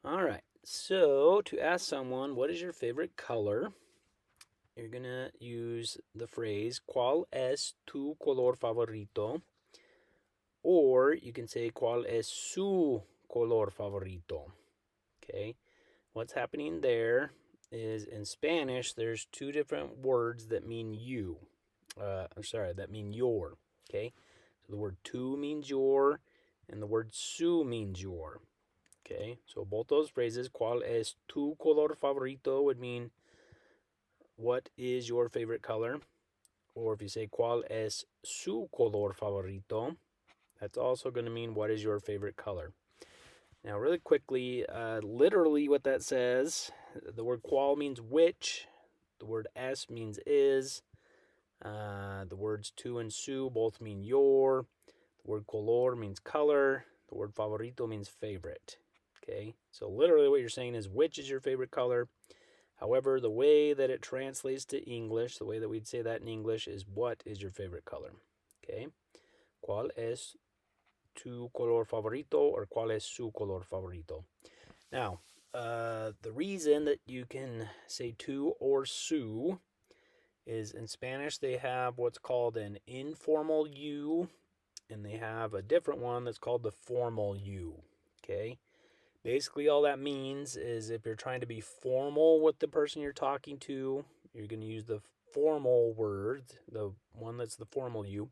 All right. So to ask someone, what is your favorite color? You're going to use the phrase, ¿Cuál es tu color favorito? Or you can say, ¿Cuál es su color favorito? Okay. What's happening there is in Spanish, there's two different words that mean you. I'm sorry, that mean your. Okay. So the word tu means your, and the word su means your. Okay. So both those phrases, ¿Cuál es tu color favorito? Would mean what is your favorite color? Or if you say, ¿Cuál es su color favorito? That's also going to mean what is your favorite color. Now, really quickly, literally what that says, the word qual means which, the word es means is, the words tu and su both mean your, the word color means color, the word favorito means favorite. Okay, so literally what you're saying is which is your favorite color. However, the way that it translates to English, the way that we'd say that in English is what is your favorite color. Okay, ¿Cuál es tu color favorito or cuál es su color favorito? Now, the reason that you can say tu or su is in Spanish they have what's called an informal you, and they have a different one that's called the formal you. Okay? Basically, all that means is if you're trying to be formal with the person you're talking to, you're going to use the formal word, the one that's the formal you.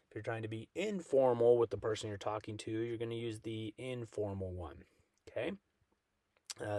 If you're trying to be informal with the person you're talking to, you're going to use the informal one. Okay?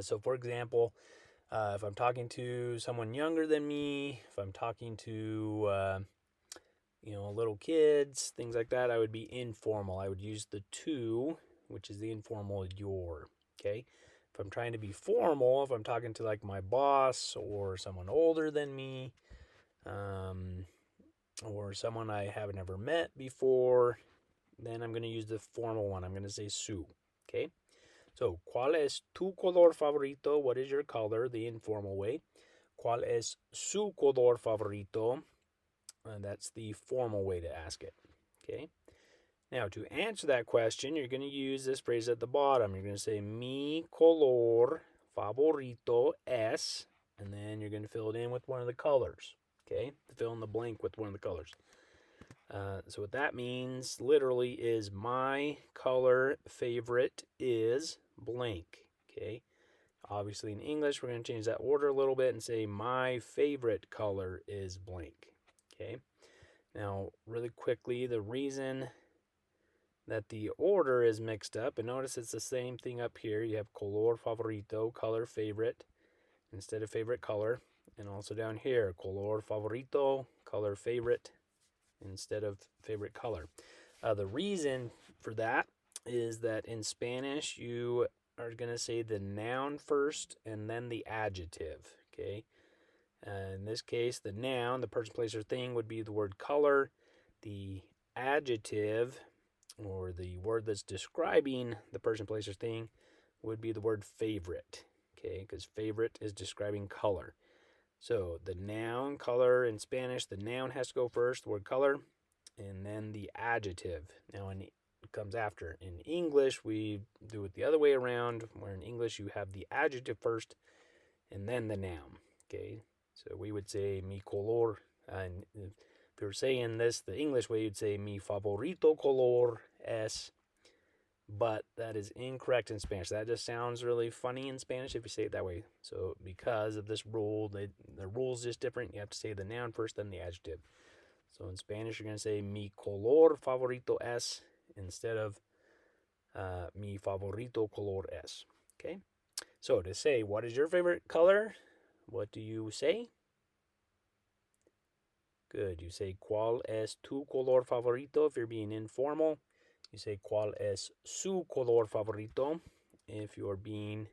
So, for example, if I'm talking to someone younger than me, if I'm talking to little kids, things like that, I would be informal. I would use the tu, which is the informal your. Okay. If I'm trying to be formal, if I'm talking to like my boss or someone older than me, um, or someone I haven't ever met before, then I'm going to use the formal one. I'm going to say su. Okay. So, ¿cuál es tu color favorito? What is your color? The informal way. ¿Cuál es su color favorito? And that's the formal way to ask it. Okay. Now, to answer that question, you're going to use this phrase at the bottom. You're going to say, mi color favorito es, and then you're going to fill it in with one of the colors. Okay. Fill in the blank with one of the colors. So what that means literally is my color favorite is blank. Okay. Obviously in English, we're going to change that order a little bit and say my favorite color is blank. Okay. Now, really quickly, the reason that the order is mixed up, and notice it's the same thing up here. You have color favorito, color favorite, instead of favorite color. And also down here, color favorito, color favorite, instead of favorite color. The reason for that is that in Spanish, you are going to say the noun first and then the adjective. Okay. In this case, the noun, the person, place, or thing would be the word color. The adjective, or the word that's describing the person, place, or thing, would be the word favorite. Okay, because favorite is describing color. So the noun, color in Spanish, the noun has to go first, the word color, and then the adjective. Now, it comes after. In English, we do it the other way around, where in English you have the adjective first and then the noun. Okay, so we would say mi color. And if you're saying this the English way, you'd say mi favorito color es. But that is incorrect in Spanish. That just sounds really funny in Spanish if you say it that way. So because of this rule, the rule's just different. You have to say the noun first, then the adjective. So in Spanish, you're going to say mi color favorito es instead of mi favorito color es. Okay? So to say, what is your favorite color? What do you say? Good. You say, ¿Cuál es tu color favorito? If you're being informal. You say, ¿Cuál es su color favorito? If you're being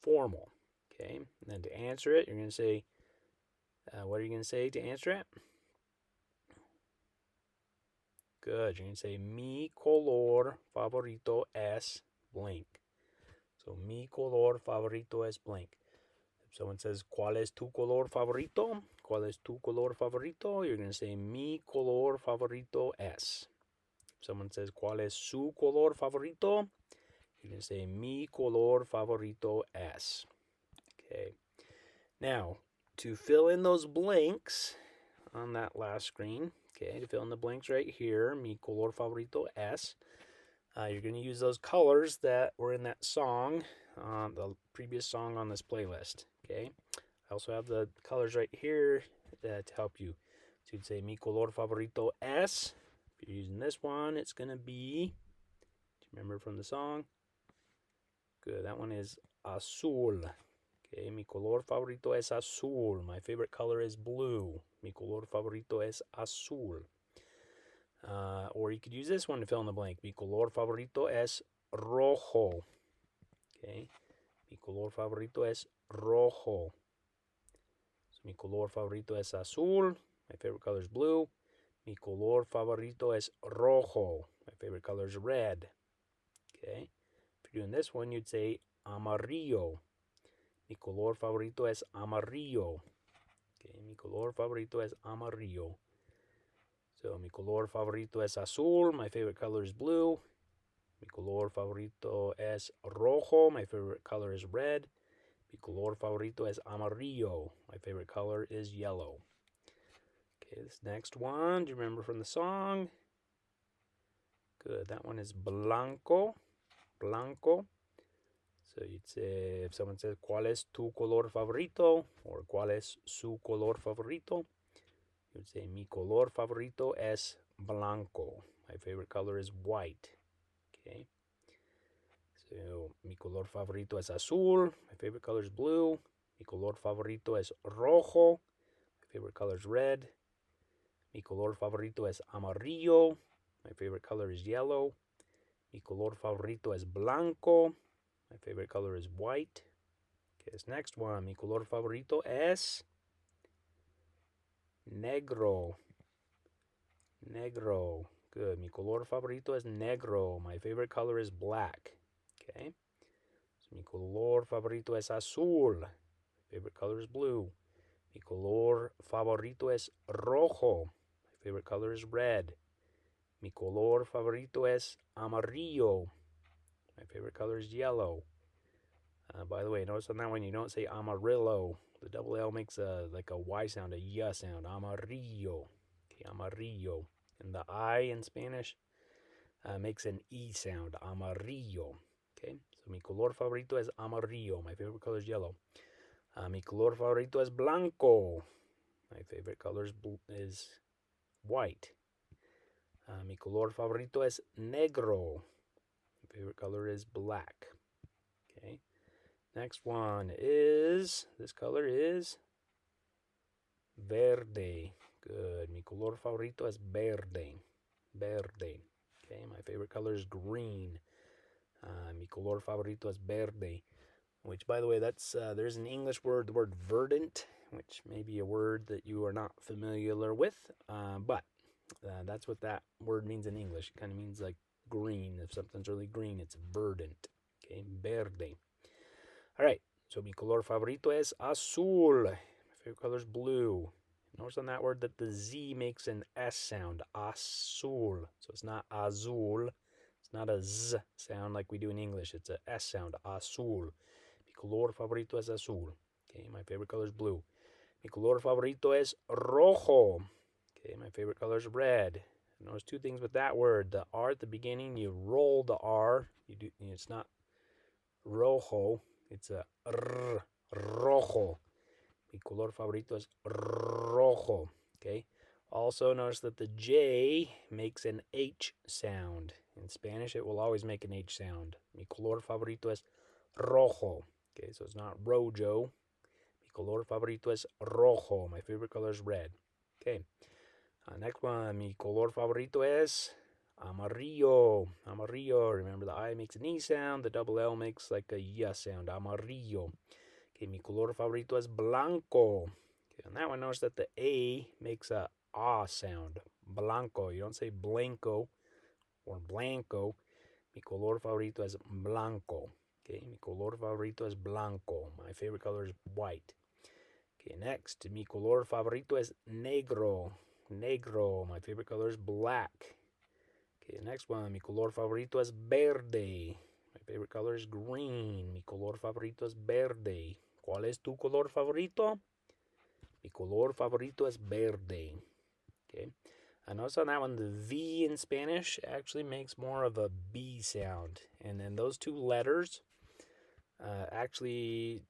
formal. Okay. And then to answer it, you're going to say, what are you going to say to answer it? Good. You're going to say, mi color favorito es blank. So, mi color favorito es blank. If someone says, ¿Cuál es tu color favorito? ¿Cuál es tu color favorito? You're going to say, mi color favorito es. If someone says, ¿Cuál es su color favorito? You're going to say mi color favorito es. Okay. Now, to fill in those blanks on that last screen, okay, to fill in the blanks right here, mi color favorito es, you're going to use those colors that were in that song, the previous song on this playlist, okay? I also have the colors right here to help you. So you'd say mi color favorito es. If you're using this one, it's going to be, do you remember from the song? Good, that one is azul. Okay, mi color favorito es azul. My favorite color is blue. Mi color favorito es azul. Or you could use this one to fill in the blank. Mi color favorito es rojo. Okay, mi color favorito es rojo. So mi color favorito es azul. My favorite color is blue. Mi color favorito es rojo. My favorite color is red. Okay, if you're doing this one, you'd say amarillo. Mi color favorito es amarillo. Okay, mi color favorito es amarillo. So mi color favorito es azul. My favorite color is blue. Mi color favorito es rojo. My favorite color is red. Mi color favorito es amarillo. My favorite color is yellow. Okay, this next one, do you remember from the song? Good, that one is blanco. Blanco. So you'd say, if someone says, ¿cuál es tu color favorito? Or ¿cuál es su color favorito? You'd say, mi color favorito es blanco. My favorite color is white. Okay. So, mi color favorito es azul. My favorite color is blue. Mi color favorito es rojo. My favorite color is red. Mi color favorito es amarillo. My favorite color is yellow. Mi color favorito es blanco. My favorite color is white. Okay, this next one. Mi color favorito es negro. Negro. Good. Mi color favorito es negro. My favorite color is black. Okay. So, mi color favorito es azul. My favorite color is blue. Mi color favorito es rojo. My favorite color is red. Mi color favorito es amarillo. My favorite color is yellow. By the way, notice on that one you don't say amarillo. The double L makes like a Y sound, a Y sound. Amarillo. Okay, amarillo. And the I in Spanish makes an E sound. Amarillo. Okay, so mi color favorito es amarillo. My favorite color is yellow. Mi color favorito es blanco. My favorite color is white. Mi color favorito es negro. My favorite color is black. Okay. Next one is, this color is verde. Good. Mi color favorito es verde. Verde. Okay. My favorite color is green. Mi color favorito es verde. Which, by the way, that's there's an English word, the word verdant, which may be a word that you are not familiar with, but that's what that word means in English. It kind of means like green. If something's really green, it's verdant. Okay, verde. All right, so mi color favorito es azul. My favorite color is blue. Notice on that word that the Z makes an S sound, azul. So it's not azul. It's not a Z sound like we do in English. It's a S sound, azul. Mi color favorito es azul. Okay, my favorite color is blue. Mi color favorito es rojo. Okay, my favorite color is red. Notice two things with that word. The R at the beginning, you roll the R. It's not rojo. It's a R, rojo. Mi color favorito es rojo. Okay. Also notice that the J makes an H sound. In Spanish, it will always make an H sound. Mi color favorito es rojo. Okay, so it's not rojo. Mi color favorito es rojo. My favorite color is red. Okay. Next one. Mi color favorito es amarillo. Amarillo. Remember the I makes an E sound. The double L makes like a Y sound. Amarillo. Okay, mi color favorito es blanco. Okay, on that one, notice that the A makes a ah sound. Blanco. You don't say blanco or blanco. Mi color favorito es blanco. Okay, mi color favorito es blanco. My favorite color is white. Okay, next, mi color favorito es negro. Negro. My favorite color is black. Okay, next one, mi color favorito es verde. My favorite color is green. Mi color favorito es verde. ¿Cuál es tu color favorito? Mi color favorito es verde. Okay. I notice on that one, the V in Spanish actually makes more of a B sound. And then those two letters actually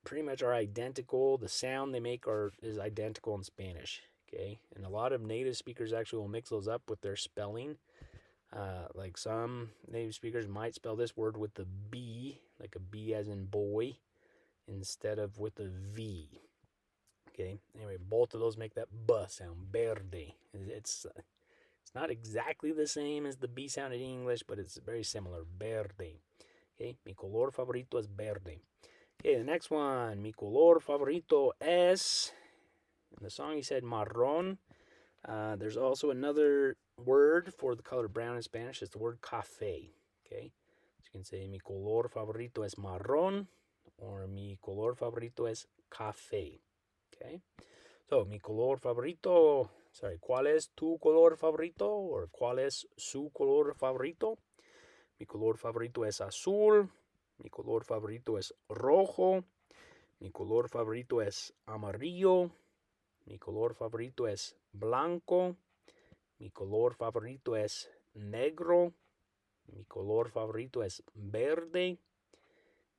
pretty much are identical. The sound they make is identical in Spanish. Okay. And a lot of native speakers actually will mix those up with their spelling. Like some native speakers might spell this word with the B, like a B as in boy, instead of with a V. Okay. Anyway, both of those make that B sound. Verde. It's not exactly the same as the B sound in English, but it's very similar. Verde. Okay. Mi color favorito es verde. Okay. The next one. Mi color favorito es. In the song he said marrón. There's also another word for the color brown in Spanish. It's the word café. Okay. So you can say mi color favorito es marrón or mi color favorito es café. Okay. So, mi color favorito, ¿cuál es tu color favorito? Or ¿cuál es su color favorito? Mi color favorito es azul. Mi color favorito es rojo. Mi color favorito es amarillo. Mi color favorito es blanco. Mi color favorito es negro. Mi color favorito es verde.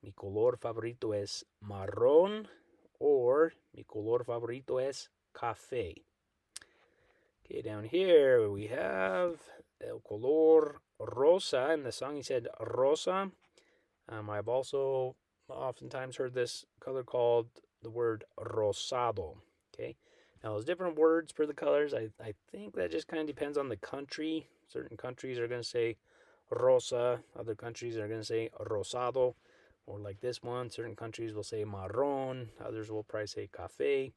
Mi color favorito es marrón. Or mi color favorito es café. Okay, down here we have el color rosa. In the song he said rosa. I've also oftentimes heard this color called the word rosado. Okay, now there's different words for the colors. I think that just kind of depends on the country. Certain countries are going to say rosa. Other countries are going to say rosado. Or like this one, certain countries will say marrón. Others will probably say café.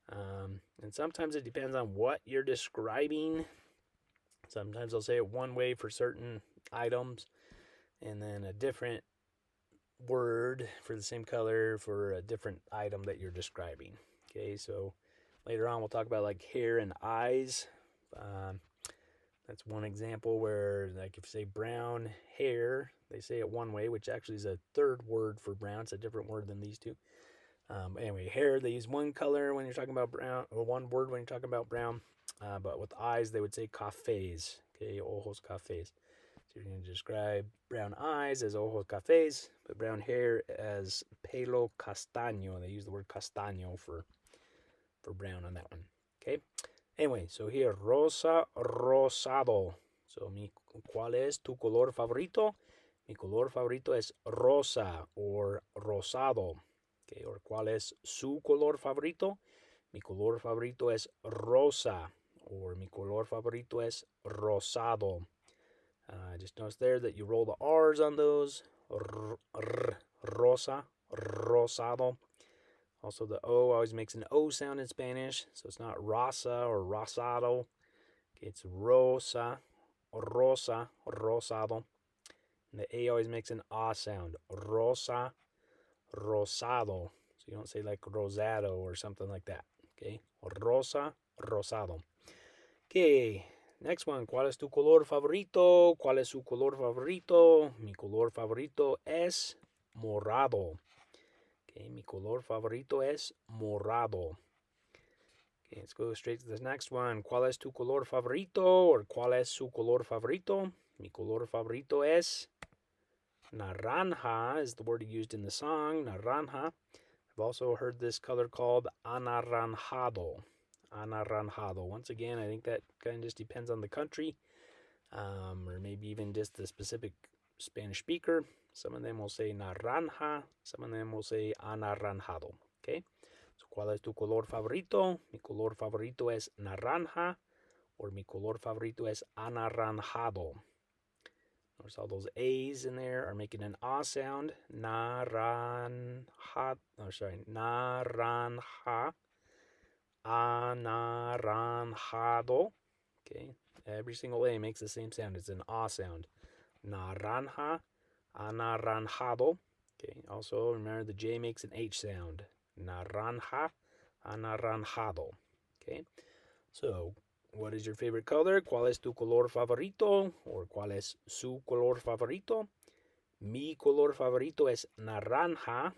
And sometimes it depends on what you're describing. Sometimes they'll say it one way for certain items, and then a different word for the same color for a different item that you're describing. Okay, so later on we'll talk about like hair and eyes. That's one example where, like, if you say brown hair, they say it one way, which actually is a third word for brown. It's a different word than these two. Anyway, hair, they use one color when you're talking about brown, or one word when you're talking about brown. But with eyes, they would say cafés. Okay, ojos cafés. So you're going to describe brown eyes as ojos cafés, but brown hair as pelo castaño. They use the word castaño for brown on that one. Okay. Anyway, so here, rosa, rosado. So, ¿cuál es tu color favorito? Mi color favorito es rosa or rosado. Okay, or ¿cuál es su color favorito? Mi color favorito es rosa or mi color favorito es rosado. Just notice there that you roll the R's on those. Rosa, rosado. Also, the O always makes an O sound in Spanish, so it's not rosa or rosado. It's rosa, rosa, rosado. And the A always makes an A sound. Rosa, rosado. So you don't say like rosado or something like that. Okay? Rosa, rosado. Okay. Next one. ¿Cuál es tu color favorito? ¿Cuál es su color favorito? Mi color favorito es morado. Okay, mi color favorito es morado. Okay, let's go straight to the next one. ¿Cuál es tu color favorito? Or ¿cuál es su color favorito? Mi color favorito es naranja, is the word used in the song, naranja. I've also heard this color called anaranjado. Anaranjado. Once again, I think that kind of just depends on the country, or maybe even just the specific Spanish speaker. Some of them will say naranja, some of them will say anaranjado. Okay, so ¿cuál es tu color favorito? Mi color favorito es naranja, or mi color favorito es anaranjado. Notice all those A's in there are making an A sound. Naranja. Naranja. Anaranjado. Okay, every single A makes the same sound. It's an A sound. Naranja. Anaranjado. Okay, also remember the J makes an H sound. Naranja. Anaranjado. Okay, so what is your favorite color? ¿Cuál es tu color favorito? Or ¿cuál es su color favorito? Mi color favorito es naranja,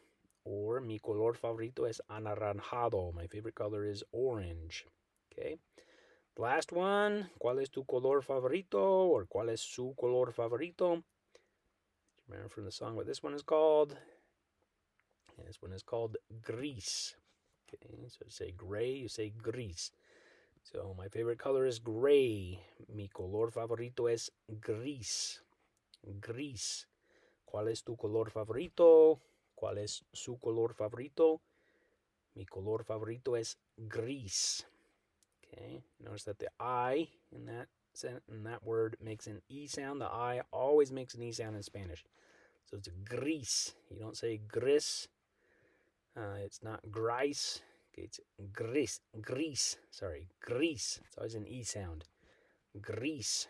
or mi color favorito es anaranjado. My favorite color is orange. Okay. The last one, ¿cuál es tu color favorito? Or ¿cuál es su color favorito? Remember from the song what this one is called? And this one is called gris. Okay, so say gray, you say gris. So my favorite color is gray. Mi color favorito es gris. Gris. ¿Cuál es tu color favorito? ¿Cuál es su color favorito? Mi color favorito es gris. Okay, notice that the I in that word makes an E sound. The I always makes an E sound in Spanish. So it's gris. You don't say gris. It's not gris. Okay, it's gris. Gris. Sorry, gris. It's always an E sound. Gris.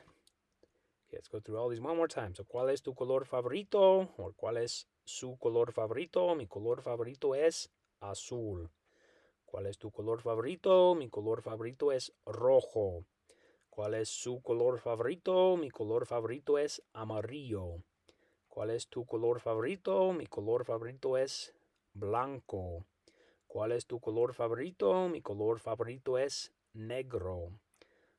Okay, let's go through all these one more time. So, ¿cuál es tu color favorito? Or ¿cuál es su color favorito? Mi color favorito es azul. ¿Cuál es tu color favorito? Mi color favorito es rojo. ¿Cuál es su color favorito? Mi color favorito es amarillo. ¿Cuál es tu color favorito? Mi color favorito es blanco. ¿Cuál es tu color favorito? Mi color favorito es negro.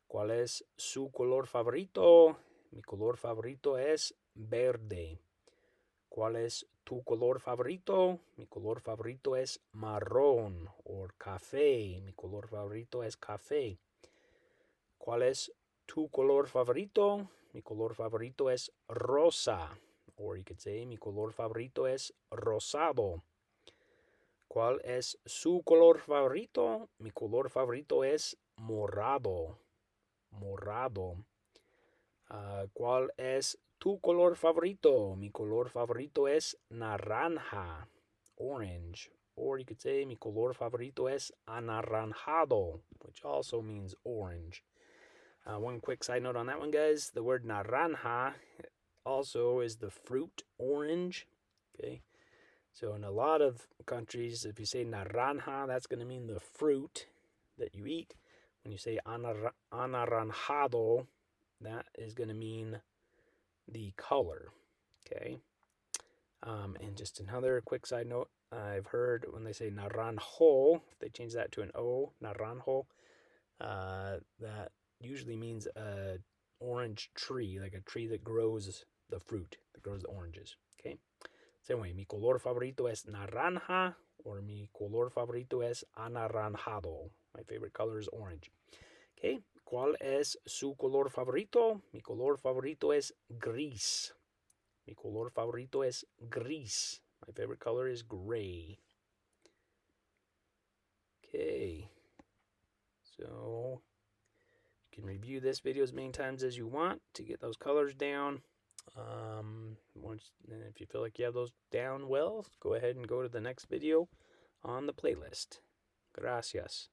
¿Cuál es su color favorito? Mi color favorito es verde. ¿Cuál es tu color favorito? Mi color favorito es marrón o café. Mi color favorito es café. ¿Cuál es tu color favorito? Mi color favorito es rosa. Or you could say mi color favorito es rosado. ¿Cuál es su color favorito? Mi color favorito es morado. Morado. ¿Cuál es tu color favorito? Mi color favorito es naranja. Orange. Or you could say mi color favorito es anaranjado, which also means orange. One quick side note on that one, guys. The word naranja also is the fruit orange. Okay. So in a lot of countries, if you say naranja, that's going to mean the fruit that you eat. When you say anaranjado, that is going to mean the color. Okay. And just another quick side note, I've heard when they say naranjo, if they change that to an O, naranjo, that usually means a orange tree, like a tree that grows the fruit, that grows the oranges. Okay. Same way, mi color favorito es naranja, or mi color favorito es anaranjado. My favorite color is orange. Okay, ¿cuál es su color favorito? Mi color favorito es gris. Mi color favorito es gris. My favorite color is gray. Okay, so you can review this video as many times as you want to get those colors down. If you feel like you have those down well, go ahead and go to the next video on the playlist. Gracias.